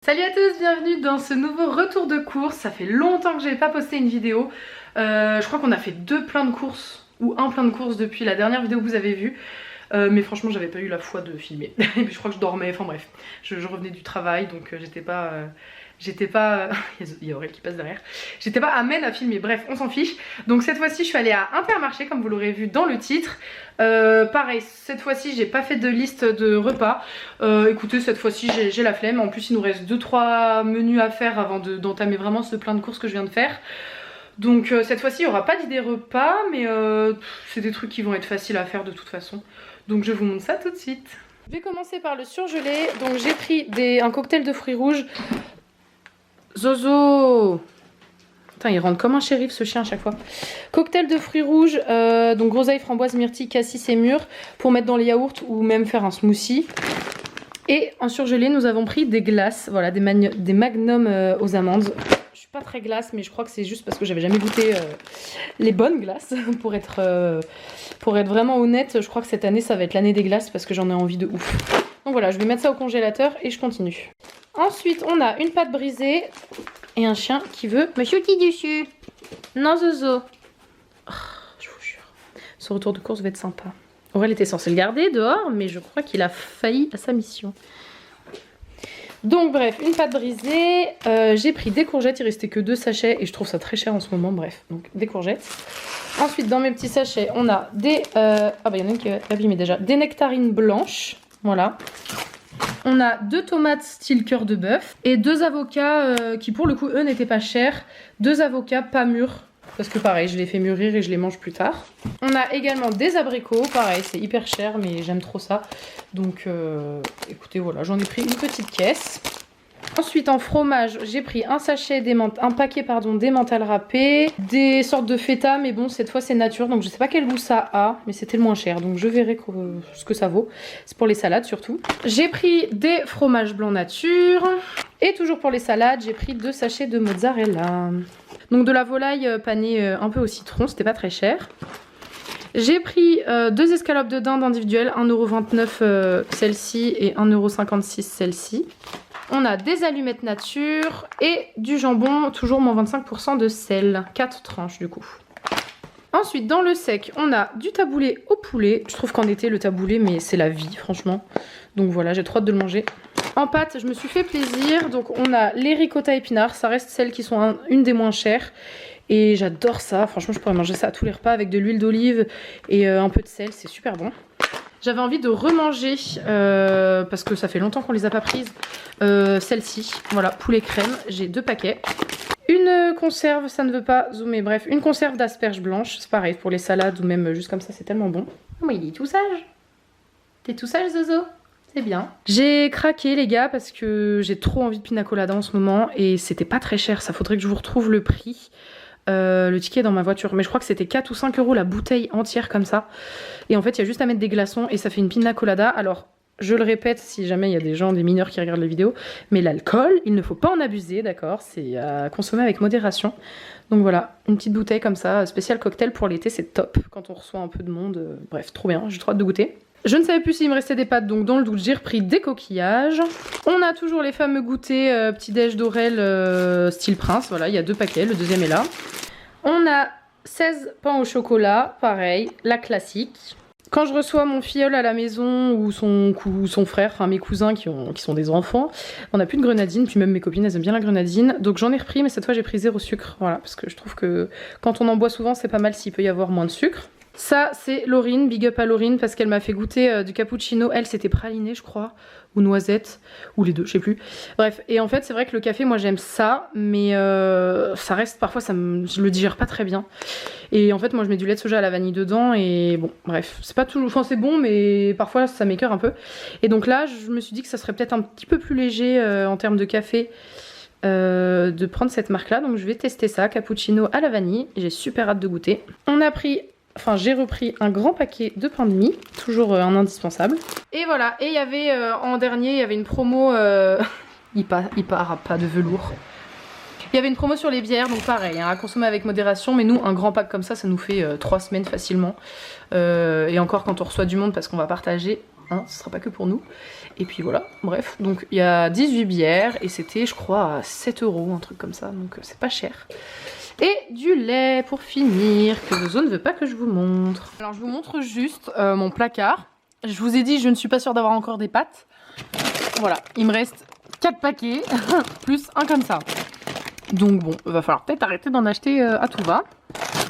Salut à tous, bienvenue dans ce nouveau retour de course. Ça fait longtemps que j'avais pas posté une vidéo. Je crois qu'on a fait deux pleins de courses ou un plein de courses depuis la dernière vidéo que vous avez vue. Mais franchement j'avais pas eu la foi de filmer. Et puis je crois que je dormais, enfin bref. Je revenais du travail donc j'étais pas... il y a Aurel qui passe derrière. J'étais pas amène à filmer, bref on s'en fiche. Donc cette fois-ci je suis allée à Intermarché comme vous l'aurez vu dans le titre. Pareil, cette fois-ci j'ai pas fait de liste de repas. Écoutez, cette fois-ci j'ai la flemme. En plus il nous reste 2-3 menus à faire avant d'entamer vraiment ce plein de courses que je viens de faire. Donc cette fois-ci il n'y aura pas d'idée repas, mais c'est des trucs qui vont être faciles à faire de toute façon. Donc je vous montre ça tout de suite. Je vais commencer par le surgelé. Donc j'ai pris un cocktail de fruits rouges. Zozo! Putain, il rentre comme un shérif ce chien à chaque fois. Cocktail de fruits rouges, donc groseille, framboise, myrtille, cassis et mûre pour mettre dans les yaourts ou même faire un smoothie. Et en surgelé, nous avons pris des glaces, voilà, des magnums aux amandes. Je suis pas très glace, mais je crois que c'est juste parce que j'avais jamais goûté les bonnes glaces. Pour être vraiment honnête, je crois que cette année ça va être l'année des glaces parce que j'en ai envie de ouf. Donc voilà, je vais mettre ça au congélateur et je continue. Ensuite, on a une pâte brisée et un chien qui veut me chuter dessus. Non, Zozo. Oh, je vous jure. Ce retour de course va être sympa. Aurel était censé le garder dehors, mais je crois qu'il a failli à sa mission. Donc bref, une pâte brisée. J'ai pris des courgettes, il restait que 2 sachets et je trouve ça très cher en ce moment. Bref, donc des courgettes. Ensuite, dans mes petits sachets, on a des... ah bah il y en a une qui est abîmée déjà. Des nectarines blanches. Voilà. On a 2 tomates style cœur de bœuf et 2 avocats qui pour le coup eux n'étaient pas chers. 2 avocats pas mûrs parce que pareil je les fais mûrir et je les mange plus tard. On a également des abricots, pareil c'est hyper cher mais j'aime trop ça. Donc écoutez voilà, j'en ai pris une petite caisse. Ensuite en fromage j'ai pris un paquet d'emmental râpé, des sortes de feta mais bon cette fois c'est nature donc je sais pas quel goût ça a mais c'était le moins cher donc je verrai ce que ça vaut. C'est pour les salades surtout. J'ai pris des fromages blancs nature et toujours pour les salades j'ai pris 2 sachets de mozzarella. Donc de la volaille panée un peu au citron, c'était pas très cher. J'ai pris 2 escalopes de dinde individuelles, 1,29€ celle-ci et 1,56€ celle-ci. On a des allumettes nature et du jambon, toujours moins 25% de sel. 4 tranches du coup. Ensuite, dans le sec, on a du taboulé au poulet. Je trouve qu'en été, le taboulé, mais c'est la vie, franchement. Donc voilà, j'ai trop hâte de le manger. En pâte, je me suis fait plaisir. Donc on a les ricotta épinards. Ça reste celles qui sont une des moins chères. Et j'adore ça. Franchement, je pourrais manger ça à tous les repas avec de l'huile d'olive et un peu de sel. C'est super bon. J'avais envie de remanger, parce que ça fait longtemps qu'on les a pas prises, celle-ci. Voilà, poulet crème, j'ai 2 paquets. Une conserve, ça ne veut pas zoomer, bref, une conserve d'asperges blanches. C'est pareil pour les salades ou même juste comme ça, c'est tellement bon. Oh mais il est tout sage. T'es tout sage Zozo? C'est bien. J'ai craqué les gars parce que j'ai trop envie de pina colada en ce moment et c'était pas très cher, ça faudrait que je vous retrouve le prix. Le ticket est dans ma voiture, mais je crois que c'était 4 ou 5€ la bouteille entière comme ça. Et en fait il y a juste à mettre des glaçons et ça fait une pina colada. Alors je le répète si jamais il y a des mineurs qui regardent la vidéo, mais l'alcool il ne faut pas en abuser, d'accord, c'est à consommer avec modération. Donc voilà, une petite bouteille comme ça, spécial cocktail pour l'été, c'est top quand on reçoit un peu de monde. Bref, trop bien, j'ai trop hâte de goûter. Je ne savais plus s'il me restait des pâtes, donc dans le doute j'ai repris des coquillages. On a toujours les fameux goûters petit déj d'Aurel style prince, voilà il y a 2 paquets, le deuxième est là. On a 16 pains au chocolat, pareil, la classique. Quand je reçois mon filleul à la maison ou son frère, enfin mes cousins qui sont des enfants, on n'a plus de grenadine, puis même mes copines elles aiment bien la grenadine. Donc j'en ai repris mais cette fois j'ai pris 0 sucre, voilà, parce que je trouve que quand on en boit souvent c'est pas mal s'il peut y avoir moins de sucre. Ça c'est Laurine, big up à Laurine parce qu'elle m'a fait goûter du cappuccino, elle c'était praliné je crois, ou noisette, ou les deux, je sais plus. Bref, et en fait c'est vrai que le café moi j'aime ça, mais ça reste parfois, je le digère pas très bien. Et en fait moi je mets du lait de soja à la vanille dedans et bon bref, c'est pas toujours, enfin c'est bon mais parfois ça m'écœure un peu. Et donc là je me suis dit que ça serait peut-être un petit peu plus léger en termes de café. De prendre cette marque là, donc je vais tester ça, cappuccino à la vanille, j'ai super hâte de goûter. J'ai repris un grand paquet de pain de mie, toujours un indispensable. Et voilà, et il y avait en dernier, il y avait une promo, il part pas de velours. Il y avait une promo sur les bières, donc pareil, hein, à consommer avec modération, mais nous un grand pack comme ça nous fait 3 semaines facilement. Et encore quand on reçoit du monde parce qu'on va partager, hein, ce sera pas que pour nous. Et puis voilà, bref, donc il y a 18 bières et c'était je crois à 7 €, un truc comme ça, donc c'est pas cher. Et du lait pour finir, que Zozo ne veut pas que je vous montre. Alors je vous montre juste mon placard. Je vous ai dit, je ne suis pas sûre d'avoir encore des pâtes. Voilà, il me reste 4 paquets, plus un comme ça. Donc bon, il va falloir peut-être arrêter d'en acheter à tout va.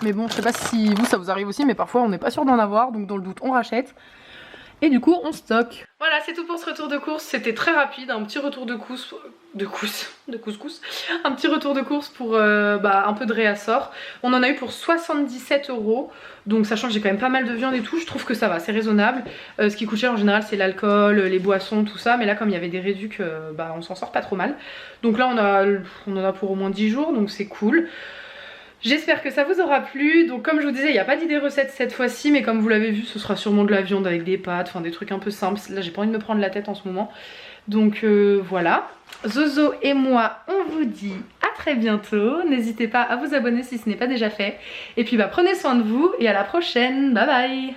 Mais bon, je sais pas si vous ça vous arrive aussi, mais parfois on n'est pas sûr d'en avoir, donc dans le doute on rachète. Et du coup on stocke. Voilà, c'est tout pour ce retour de course, c'était très rapide, un petit retour de couscous, un petit retour de course pour un peu de réassort. On en a eu pour 77 €, donc sachant que j'ai quand même pas mal de viande et tout, je trouve que ça va, c'est raisonnable. Ce qui coûte cher en général c'est l'alcool, les boissons, tout ça, mais là comme il y avait des réducs, on s'en sort pas trop mal. Donc là on en a pour au moins 10 jours, donc c'est cool. J'espère que ça vous aura plu. Donc comme je vous disais, il n'y a pas d'idée recette cette fois-ci, mais comme vous l'avez vu, ce sera sûrement de la viande avec des pâtes, enfin des trucs un peu simples. Là j'ai pas envie de me prendre la tête en ce moment. Donc voilà. Zozo et moi, on vous dit à très bientôt. N'hésitez pas à vous abonner si ce n'est pas déjà fait. Et puis prenez soin de vous et à la prochaine. Bye bye.